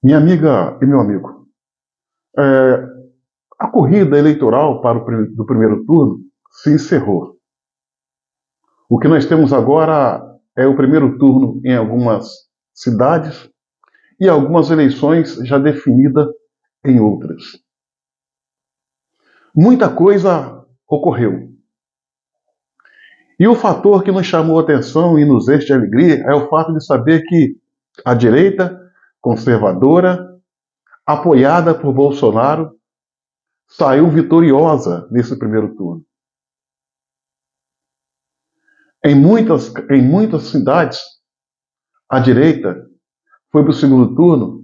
Minha amiga e meu amigo, é, a corrida eleitoral para do primeiro turno se encerrou. O que nós temos agora é o primeiro turno em algumas cidades e algumas eleições já definidas em outras. Muita coisa ocorreu. E o fator que nos chamou a atenção e nos enche de alegria é o fato de saber que a direita conservadora, apoiada por Bolsonaro, saiu vitoriosa nesse primeiro turno. Em muitas cidades, a direita foi para o segundo turno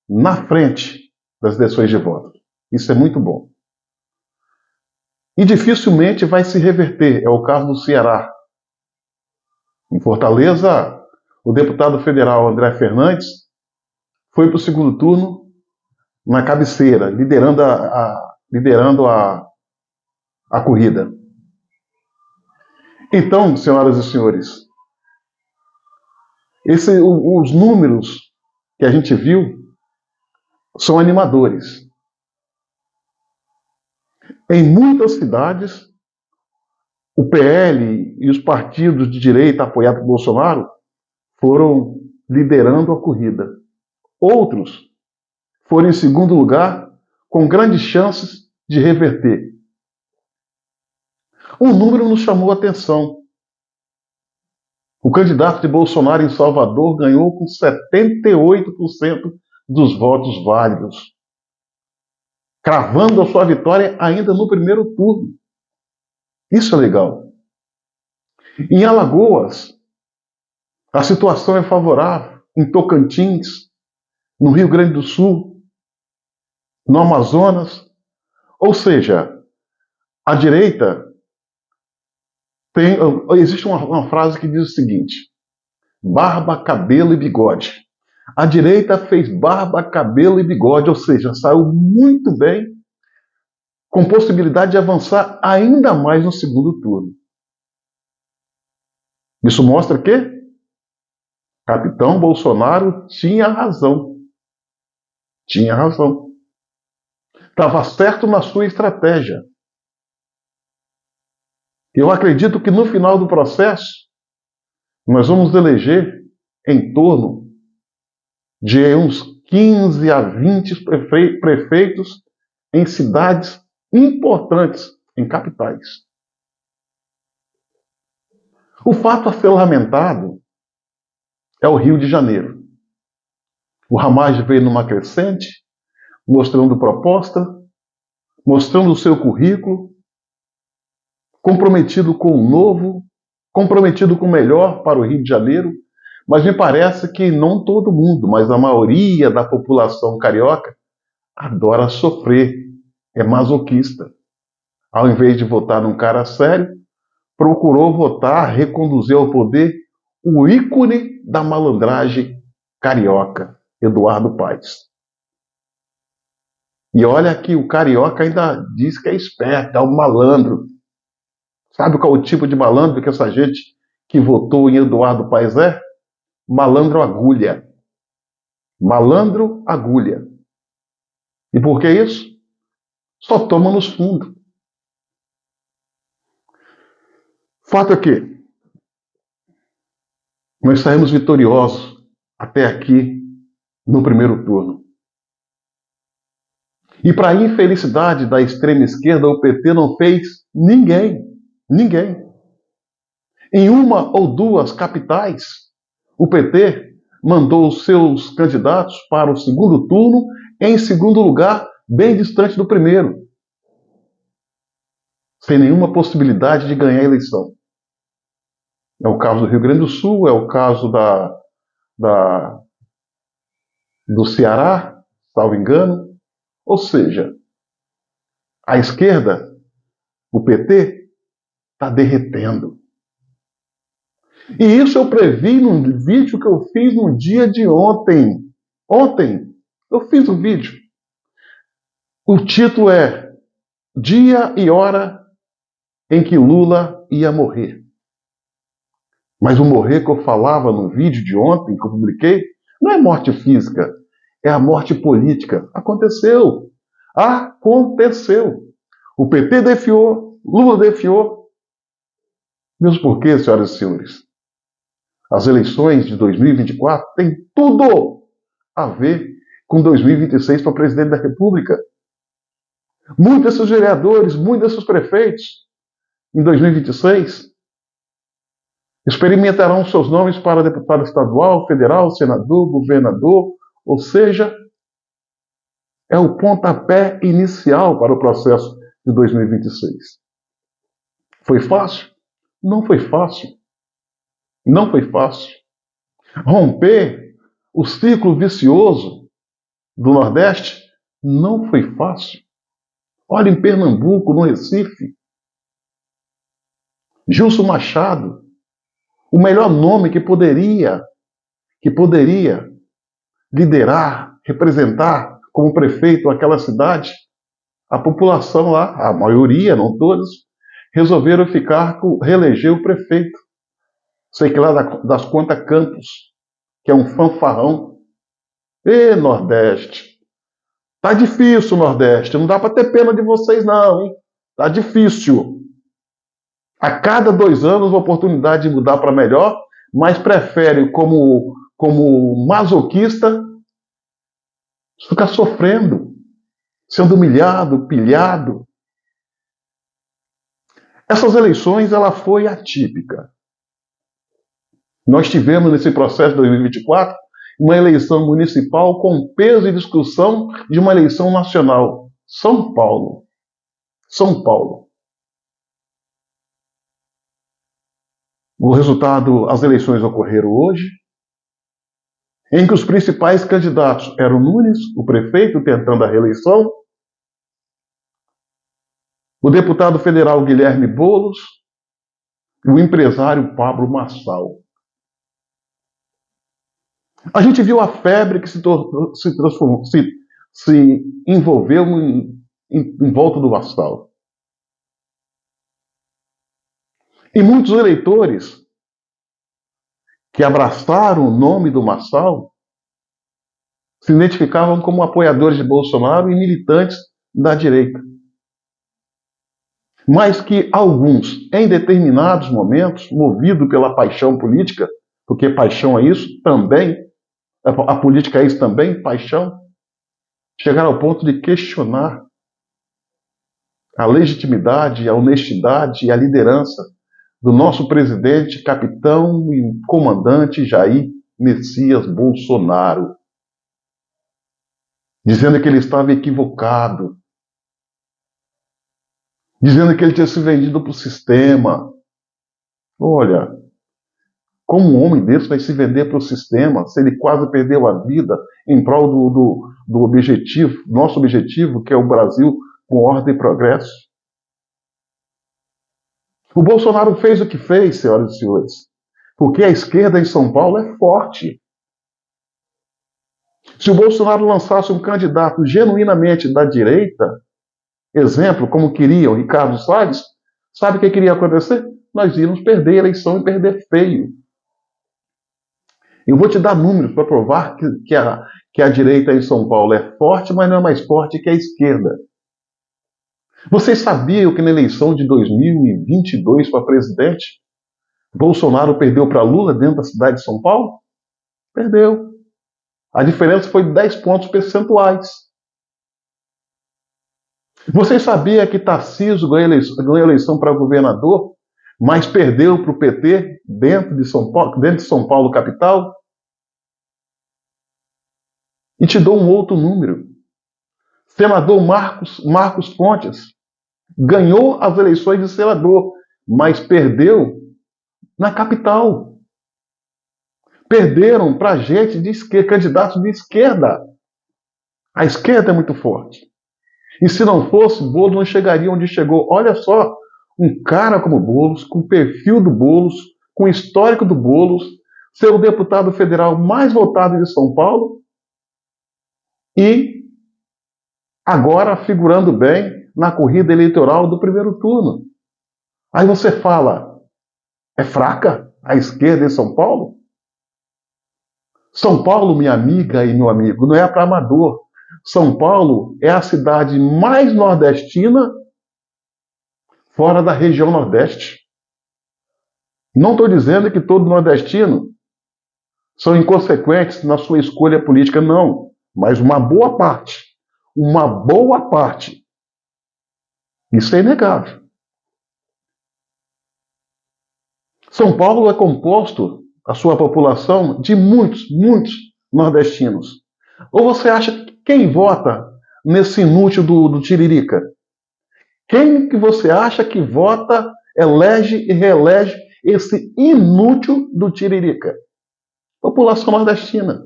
na frente das intenções de voto. Isso é muito bom. E dificilmente vai se reverter. É o caso do Ceará. Em Fortaleza, o deputado federal André Fernandes foi para o segundo turno na cabeceira, liderando a corrida. Então, senhoras e senhores, os números que a gente viu são animadores. Em muitas cidades, o PL e os partidos de direita apoiados por Bolsonaro foram liderando a corrida. Outros foram em segundo lugar, com grandes chances de reverter. Um número nos chamou a atenção. O candidato de Bolsonaro em Salvador ganhou com 78% dos votos válidos, cravando a sua vitória ainda no primeiro turno. Isso é legal. Em Alagoas, a situação é favorável. Em Tocantins, no Rio Grande do Sul, no Amazonas. Ou seja, a direita tem. Existe uma frase que diz o seguinte: barba, cabelo e bigode. A direita fez barba, cabelo e bigode, ou seja, saiu muito bem, com possibilidade de avançar ainda mais no segundo turno. Isso mostra que Capitão Bolsonaro tinha razão. Tinha razão. Estava certo na sua estratégia. Eu acredito que no final do processo, nós vamos eleger em torno de uns 15 a 20 prefeitos em cidades importantes, em capitais. O fato a ser lamentado é o Rio de Janeiro. O Hamas veio numa crescente, mostrando proposta, mostrando o seu currículo, comprometido com o novo, comprometido com o melhor para o Rio de Janeiro, mas me parece que não todo mundo, mas a maioria da população carioca adora sofrer, é masoquista. Ao invés de votar num cara sério, procurou votar, reconduzir ao poder o ícone da malandragem carioca, Eduardo Paes. E olha que o carioca ainda diz que é esperto, é um malandro. Sabe qual é o tipo de malandro que essa gente que votou em Eduardo Paes é? Malandro agulha. Malandro agulha. E por que isso? Só toma nos fundos. Fato é que nós saímos vitoriosos até aqui no primeiro turno. E para a infelicidade da extrema esquerda, o PT não fez ninguém. Ninguém. Em uma ou duas capitais, o PT mandou os seus candidatos para o segundo turno, em segundo lugar, bem distante do primeiro, sem nenhuma possibilidade de ganhar a eleição. É o caso do Rio Grande do Sul, é o caso do Ceará, salvo engano. Ou seja, a esquerda, o PT, está derretendo. E isso eu previ num vídeo que eu fiz no dia de ontem. Ontem, eu fiz um vídeo. O título é Dia e Hora em que Lula ia morrer. Mas o morrer que eu falava no vídeo de ontem, que eu publiquei, não é morte física. é a morte política. Aconteceu. Aconteceu. O PT defiou, Lula defiou. Mesmo porque, senhoras e senhores, as eleições de 2024 têm tudo a ver com 2026 para presidente da República. Muitos desses vereadores, muitos desses prefeitos, em 2026, experimentarão seus nomes para deputado estadual, federal, senador, governador, ou seja, é o pontapé inicial para o processo de 2026. Foi fácil? Não foi fácil. Não foi fácil. Romper o ciclo vicioso do Nordeste não foi fácil. Olha em Pernambuco, no Recife, Gilson Machado, o melhor nome que poderia liderar, representar como prefeito aquela cidade, a população lá, a maioria, não todos, resolveram reeleger o prefeito. Sei que lá das Contas Campos, que é um fanfarrão. Ê, Nordeste! Tá difícil, Nordeste. Não dá para ter pena de vocês, não, hein? Tá difícil. A cada 2 anos, uma oportunidade de mudar para melhor, mas prefere, como masoquista, ficar sofrendo, sendo humilhado, pilhado. Essas eleições, ela foi atípica. Nós tivemos nesse processo de 2024 uma eleição municipal com peso e discussão de uma eleição nacional. São Paulo. São Paulo. O resultado, as eleições ocorreram hoje, em que os principais candidatos eram Nunes, o prefeito tentando a reeleição, o deputado federal Guilherme Boulos e o empresário Pablo Marçal. A gente viu a febre que se envolveu em volta do Marçal. E muitos eleitores que abraçaram o nome do Marçal se identificavam como apoiadores de Bolsonaro e militantes da direita. Mas que alguns, em determinados momentos, movidos pela paixão política, porque paixão é isso também, a política é isso também, paixão, chegaram ao ponto de questionar a legitimidade, a honestidade e a liderança do nosso presidente, capitão e comandante Jair Messias Bolsonaro, dizendo que ele estava equivocado, dizendo que ele tinha se vendido para o sistema. Olha, como um homem desse vai se vender para o sistema se ele quase perdeu a vida em prol do objetivo, nosso objetivo, que é o Brasil com ordem e progresso? O Bolsonaro fez o que fez, senhoras e senhores, porque a esquerda em São Paulo é forte. Se o Bolsonaro lançasse um candidato genuinamente da direita, exemplo, como queria o Ricardo Salles, sabe o que queria acontecer? Nós íamos perder a eleição e perder feio. Eu vou te dar números para provar que a direita em São Paulo é forte, mas não é mais forte que a esquerda. Vocês sabiam que na eleição de 2022 para presidente, Bolsonaro perdeu para Lula dentro da cidade de São Paulo? Perdeu. A diferença foi de 10 pontos percentuais. Vocês sabiam que Tarcísio ganhou eleição para governador, mas perdeu para o PT dentro de São Paulo capital? E te dou um outro número. Senador Marcos Pontes ganhou as eleições de senador, mas perdeu na capital. Perderam para gente de esquerda, candidatos de esquerda. A esquerda é muito forte. E se não fosse, Boulos não chegaria onde chegou. Olha só, um cara como Boulos, com o perfil do Boulos, com o histórico do Boulos, ser o deputado federal mais votado de São Paulo e agora figurando bem na corrida eleitoral do primeiro turno. Aí você fala, é fraca a esquerda em São Paulo? São Paulo, minha amiga e meu amigo, não é para amador. São Paulo é a cidade mais nordestina fora da região Nordeste. Não estou dizendo que todo nordestino são inconsequentes na sua escolha política, não. Mas uma boa parte. Uma boa parte. Isso é inegável. São Paulo é composto, a sua população, de muitos nordestinos. Ou você acha que quem vota nesse inútil do Tiririca? Quem que você acha que vota, elege e reelege esse inútil do Tiririca? População nordestina.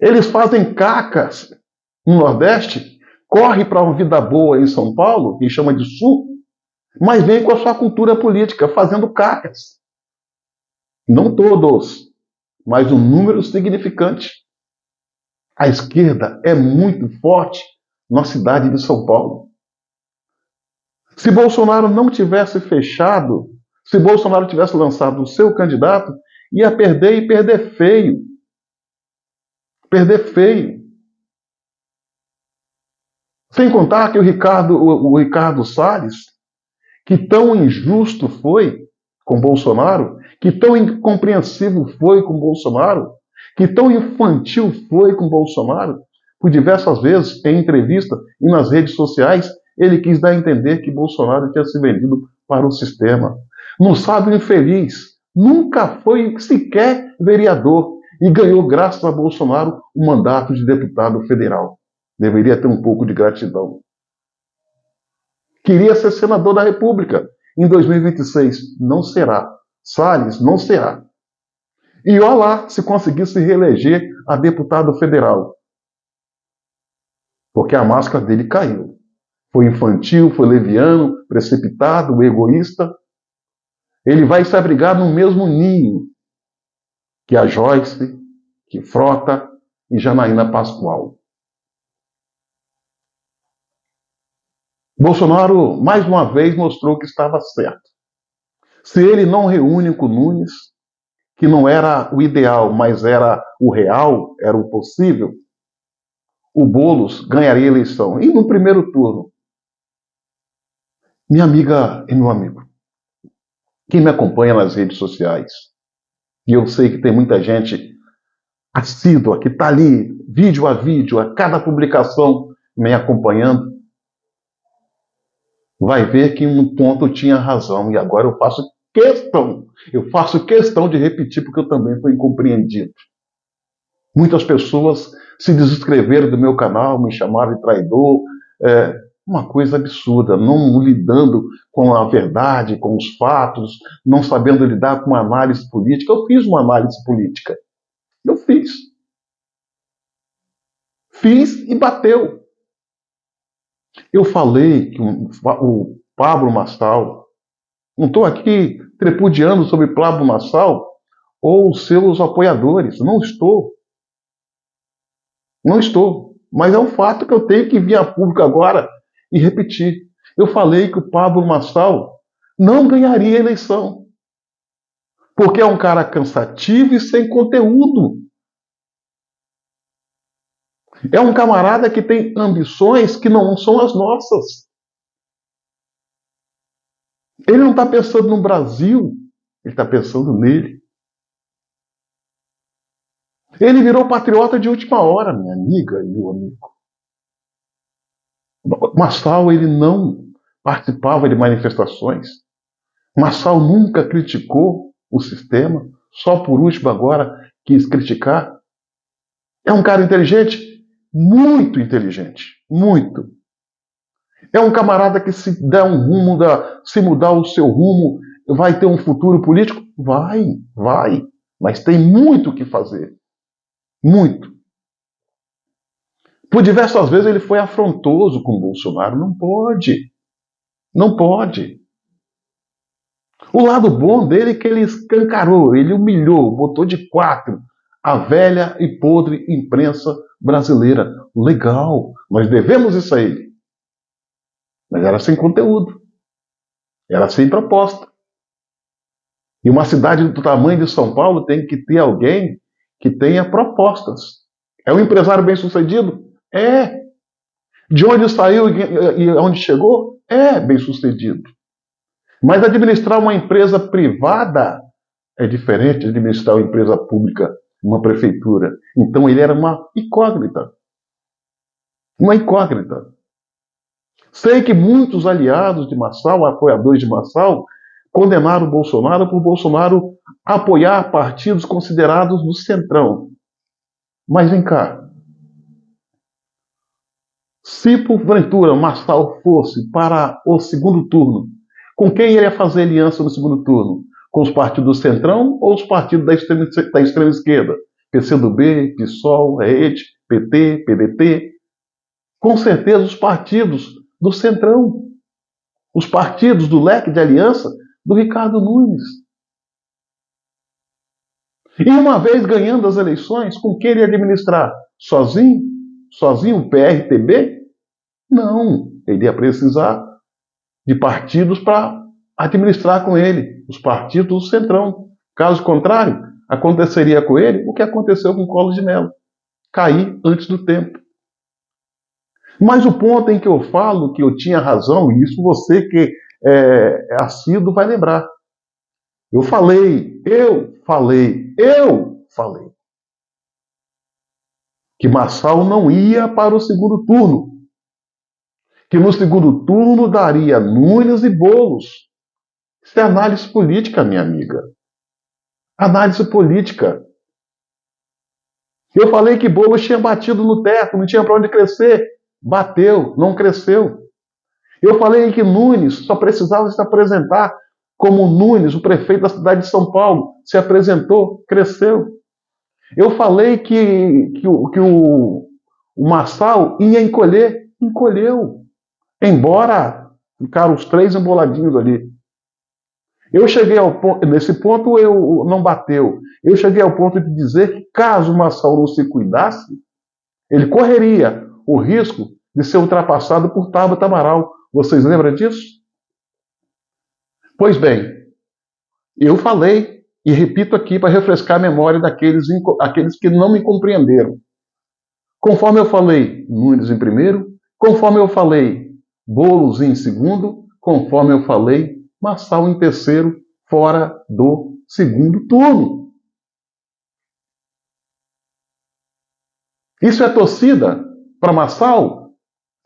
Eles fazem cacas no Nordeste, corre para uma vida boa em São Paulo, que chama de Sul, mas vem com a sua cultura política, fazendo cacas. Não todos, mas um número significante. A esquerda é muito forte na cidade de São Paulo. Se Bolsonaro não tivesse fechado, se Bolsonaro tivesse lançado o seu candidato, ia perder e perder feio. Perder feio. Sem contar que o Ricardo Salles, que tão injusto foi com Bolsonaro, que tão incompreensivo foi com Bolsonaro, que tão infantil foi com Bolsonaro, por diversas vezes, em entrevista e nas redes sociais, ele quis dar a entender que Bolsonaro tinha se vendido para o sistema. Não sabe o infeliz, nunca foi sequer vereador e ganhou, graças a Bolsonaro, o mandato de deputado federal. Deveria ter um pouco de gratidão. Queria ser senador da República em 2026. Não será. Salles não será. E olha lá se conseguisse reeleger a deputado federal. Porque a máscara dele caiu. Foi infantil, foi leviano, precipitado, egoísta. Ele vai se abrigar no mesmo ninho que a Joyce, que Frota e Janaína Pascoal. Bolsonaro, mais uma vez, mostrou que estava certo. Se ele não reúne com Nunes, que não era o ideal, mas era o real, era o possível, o Boulos ganharia a eleição. E no primeiro turno, minha amiga e meu amigo, quem me acompanha nas redes sociais, e eu sei que tem muita gente assídua, que está ali, vídeo a vídeo, a cada publicação, me acompanhando, vai ver que em um ponto eu tinha razão, e agora eu faço questão de repetir, porque eu também fui incompreendido. Muitas pessoas se desinscreveram do meu canal, me chamaram de traidor, uma coisa absurda, não lidando com a verdade, com os fatos, não sabendo lidar com uma análise política. Eu fiz uma análise política. Eu fiz. Fiz e bateu. Eu falei que o Pablo Marçal, não estou aqui tripudiando sobre Pablo Marçal ou os seus apoiadores, não estou. Não estou. Mas é um fato que eu tenho que vir a público agora e repetir. Eu falei que o Pablo Marçal não ganharia a eleição. Porque é um cara cansativo e sem conteúdo. É um camarada que tem ambições que não são as nossas. Ele não está pensando no Brasil, ele está pensando nele. Ele virou patriota de última hora, minha amiga e meu amigo. Marçal, ele não participava de manifestações. Marçal nunca criticou o sistema, só por último agora quis criticar. É um cara inteligente? Muito inteligente. Muito. É um camarada que se der um rumo, se mudar o seu rumo, vai ter um futuro político? Vai. Mas tem muito o que fazer. Muito. Por diversas vezes ele foi afrontoso com o Bolsonaro. Não pode. Não pode. O lado bom dele é que ele escancarou, ele humilhou, botou de quatro a velha e podre imprensa brasileira. Legal, nós devemos isso a ele. Mas era sem conteúdo. Era sem proposta. E uma cidade do tamanho de São Paulo tem que ter alguém que tenha propostas. É um empresário bem-sucedido? É. De onde saiu e onde chegou? É bem-sucedido. Mas administrar uma empresa privada é diferente de administrar uma empresa pública, uma prefeitura. Então ele era uma incógnita. Uma incógnita. Sei que muitos aliados de Marçal, apoiadores de Marçal, condenaram o Bolsonaro por Bolsonaro apoiar partidos considerados do centrão. Mas vem cá. Se porventura Marçal fosse para o segundo turno, com quem ele ia fazer aliança no segundo turno? Com os partidos do centrão ou os partidos da extrema esquerda? PCdoB, PSOL, Rede, PT, PDT? Com certeza os partidos do centrão. Os partidos do leque de aliança do Ricardo Nunes. E uma vez ganhando as eleições, com quem ele ia administrar? Sozinho? Sozinho o PRTB? Não. Ele ia precisar de partidos para administrar com ele, os partidos do centrão. Caso contrário, aconteceria com ele o que aconteceu com o Collor de Mello. Cair antes do tempo. Mas o ponto em que eu falo que eu tinha razão, e isso você que é assíduo vai lembrar. Eu falei que Marçal não ia para o segundo turno. Que no segundo turno daria Nunes e Boulos. Isso é análise política, minha amiga. Análise política. Eu falei que Boulos tinha batido no teto, não tinha para onde crescer. Bateu, não cresceu. Eu falei que Nunes só precisava se apresentar como Nunes, o prefeito da cidade de São Paulo. Se apresentou, cresceu. Eu falei que o Marçal ia encolher, encolheu. Embora ficaram os três emboladinhos ali. Eu cheguei ao ponto, nesse ponto eu não bateu. Eu cheguei ao ponto de dizer que caso o Marçal não se cuidasse, ele correria o risco de ser ultrapassado por Tabata Amaral. Vocês lembram disso? Pois bem, eu falei e repito aqui para refrescar a memória daqueles que não me compreenderam. Conforme eu falei, Nunes em primeiro, conforme eu falei, Boulos em segundo, conforme eu falei, Marçal em terceiro, fora do segundo turno. Isso é torcida para Marçal?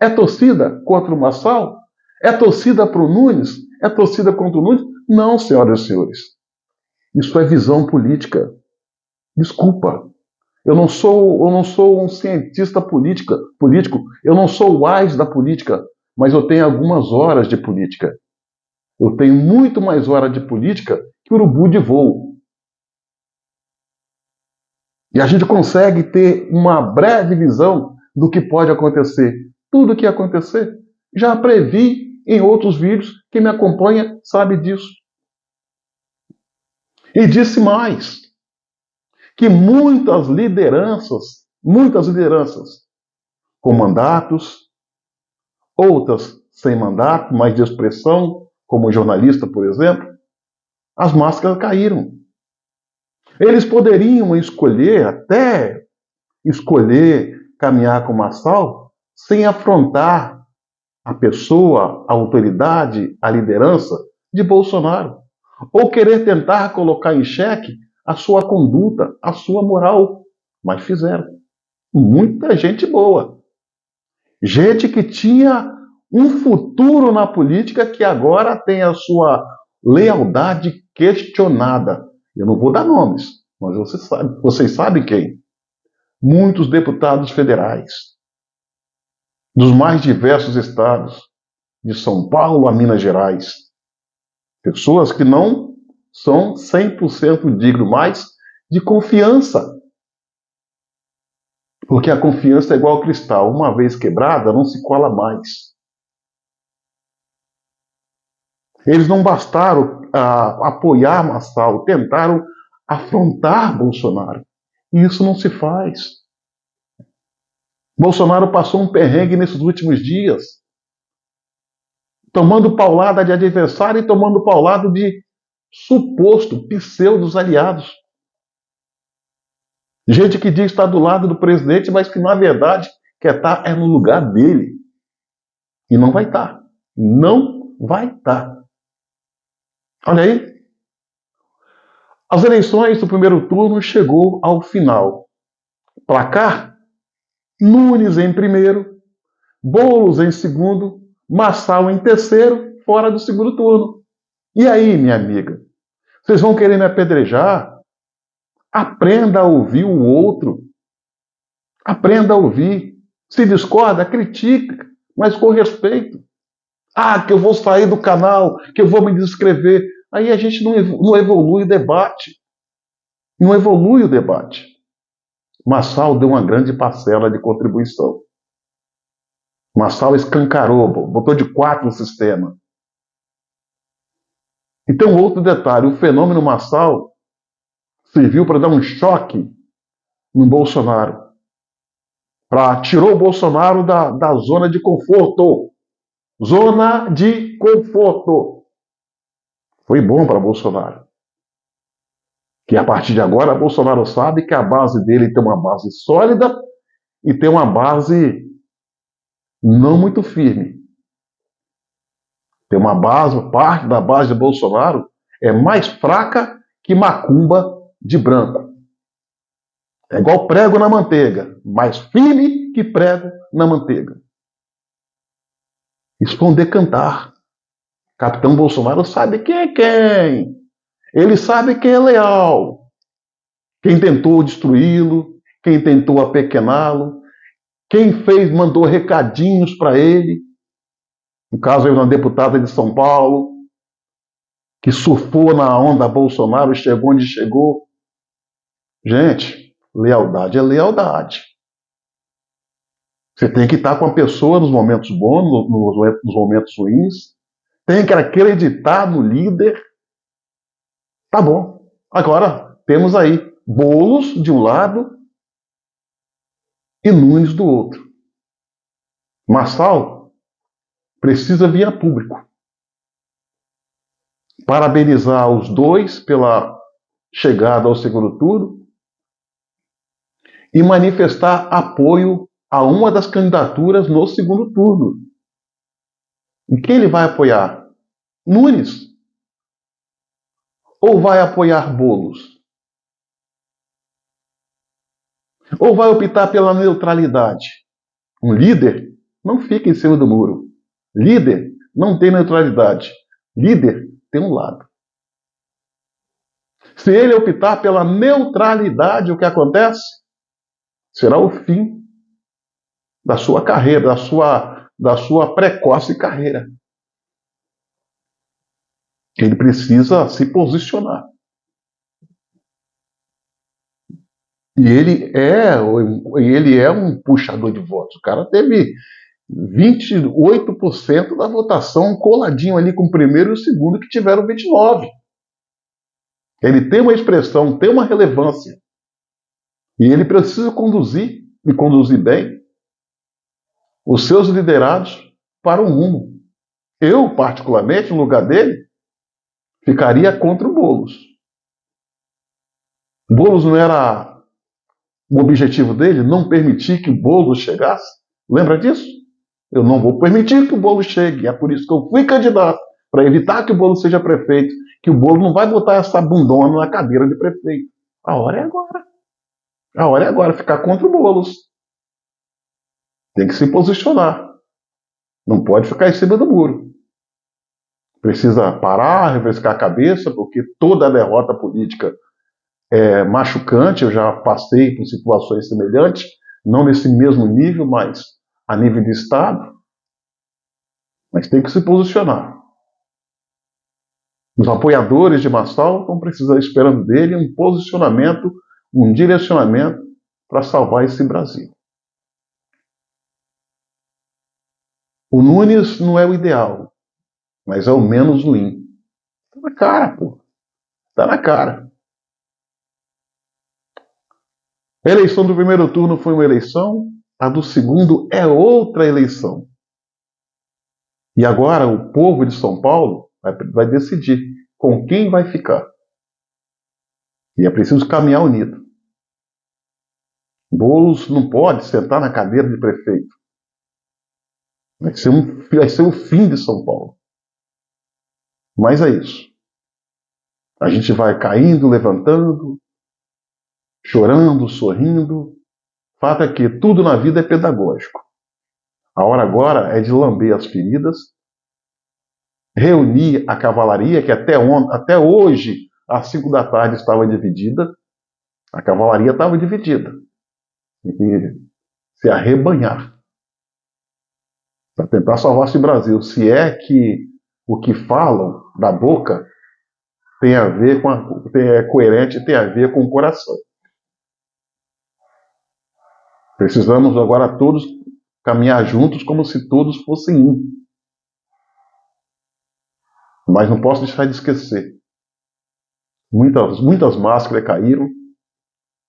É torcida contra o Marçal? É torcida para o Nunes? É torcida contra o Nunes? Não, senhoras e senhores. Isso é visão política. Desculpa. Eu não sou um cientista político. Eu não sou o AIS da política, mas eu tenho algumas horas de política. Eu tenho muito mais horas de política que urubu de voo. E a gente consegue ter uma breve visão do que pode acontecer. Tudo o que acontecer, já previ em outros vídeos. Quem me acompanha sabe disso. E disse mais, que muitas lideranças com mandatos, outras sem mandato, mas de expressão, como jornalista, por exemplo, as máscaras caíram. Eles poderiam até escolher caminhar com Marçal sem afrontar a pessoa, a autoridade, a liderança de Bolsonaro. Ou querer tentar colocar em xeque a sua conduta, a sua moral. Mas fizeram. Muita gente boa. Gente que tinha um futuro na política que agora tem a sua lealdade questionada. Eu não vou dar nomes, mas vocês sabem quem. Muitos deputados federais, dos mais diversos estados, de São Paulo a Minas Gerais. Pessoas que não são 100% dignos mais de confiança. Porque a confiança é igual ao cristal. Uma vez quebrada, não se cola mais. Eles não bastaram apoiar Marçal, tentaram afrontar Bolsonaro. E isso não se faz. Bolsonaro passou um perrengue nesses últimos dias, tomando paulada de adversário e tomando paulada de suposto pseudos aliados. Gente que diz estar do lado do presidente, mas que na verdade quer estar no lugar dele. E não vai estar. Não vai estar. Olha aí. As eleições do primeiro turno chegou ao final. Placar: Nunes em primeiro, Boulos em segundo, Marçal em terceiro, fora do segundo turno. E aí, minha amiga? Vocês vão querer me apedrejar? Aprenda a ouvir o outro. Aprenda a ouvir. Se discorda, critica, mas com respeito. Ah, que eu vou sair do canal, que eu vou me descrever. Aí a gente não evolui o debate. Não evolui o debate. Marçal deu uma grande parcela de contribuição. Marçal escancarou, botou de 4 no sistema. Então, outro detalhe, o fenômeno Marçal serviu para dar um choque no Bolsonaro. Tirou o Bolsonaro da zona de conforto. Zona de conforto. Foi bom para Bolsonaro. Que a partir de agora, Bolsonaro sabe que a base dele tem uma base sólida e tem uma base não muito firme. Tem uma base, parte da base de Bolsonaro é mais fraca que macumba de branco. É igual prego na manteiga, mais firme que prego na manteiga. Isso foi um decantar. Capitão Bolsonaro sabe quem é quem. Ele sabe quem é leal. Quem tentou destruí-lo, quem tentou apequená-lo, quem mandou recadinhos para ele. No caso, aí, uma deputada de São Paulo, que surfou na onda Bolsonaro, chegou onde chegou. Gente, lealdade é lealdade. Você tem que estar com a pessoa nos momentos bons, nos momentos ruins. Tem que acreditar no líder. Tá bom. Agora, temos aí Boulos de um lado e Nunes do outro. Marçal precisa vir a público. Parabenizar os dois pela chegada ao segundo turno e manifestar apoio a uma das candidaturas no segundo turno. E quem ele vai apoiar? Nunes? Ou vai apoiar Boulos? Ou vai optar pela neutralidade? Um líder não fica em cima do muro. Líder não tem neutralidade. Líder tem um lado. Se ele optar pela neutralidade, o que acontece? Será o fim da sua carreira, da sua precoce carreira. Ele precisa se posicionar. E ele é um puxador de votos. O cara teve 28% da votação coladinho ali com o primeiro e o segundo, que tiveram 29%. Ele tem uma expressão, tem uma relevância. E ele precisa conduzir, e conduzir bem, os seus liderados para um rumo. Eu, particularmente, no lugar dele, ficaria contra o Boulos. Boulos não era o objetivo dele? Não permitir que o Boulos chegasse? Lembra disso? Eu não vou permitir que o Boulos chegue. É por isso que eu fui candidato, para evitar que o Boulos seja prefeito, que o Boulos não vai botar essa bundona na cadeira de prefeito. A hora é agora. A hora é agora, ficar contra o Boulos. Tem que se posicionar. Não pode ficar em cima do muro. Precisa parar, refrescar a cabeça, porque toda derrota política é machucante. Eu já passei por situações semelhantes, não nesse mesmo nível, mas a nível de Estado. Mas tem que se posicionar. Os apoiadores de Marçal vão precisar, esperando dele, um posicionamento, um direcionamento para salvar esse Brasil. O Nunes não é o ideal, mas é o menos ruim. Tá na cara, pô. Tá na cara. A eleição do primeiro turno foi uma eleição, a do segundo é outra eleição. E agora o povo de São Paulo vai decidir com quem vai ficar. E é preciso caminhar unido. Boulos não pode sentar na cadeira de prefeito. Vai ser o fim de São Paulo. Mas é isso. A gente vai caindo, levantando, chorando, sorrindo. Fato é que tudo na vida é pedagógico. A hora agora é de lamber as feridas, reunir a cavalaria, que até hoje, às 5 da tarde, estava dividida. A cavalaria estava dividida. Tem que se arrebanhar para tentar salvar esse Brasil. Se é que o que falam da boca tem a ver é coerente, tem a ver com o coração. Precisamos agora todos caminhar juntos como se todos fossem um. Mas não posso deixar de esquecer. Muitas máscaras caíram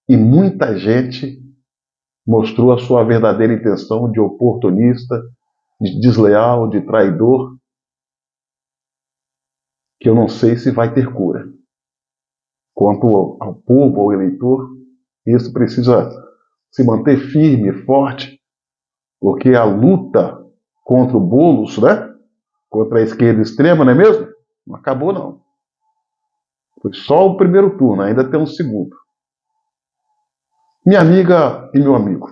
e muita gente mostrou a sua verdadeira intenção de oportunista, de desleal, de traidor, que eu não sei se vai ter cura. Quanto ao povo, ao eleitor, isso precisa se manter firme, forte, porque a luta contra o Boulos, né? Contra a esquerda extrema, não é mesmo? Não acabou, não. Foi só o primeiro turno, ainda tem um segundo. Minha amiga e meu amigo,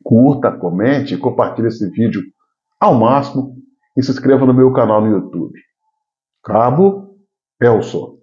curta, comente, compartilhe esse vídeo ao máximo e se inscreva no meu canal no YouTube. Cabo Elson.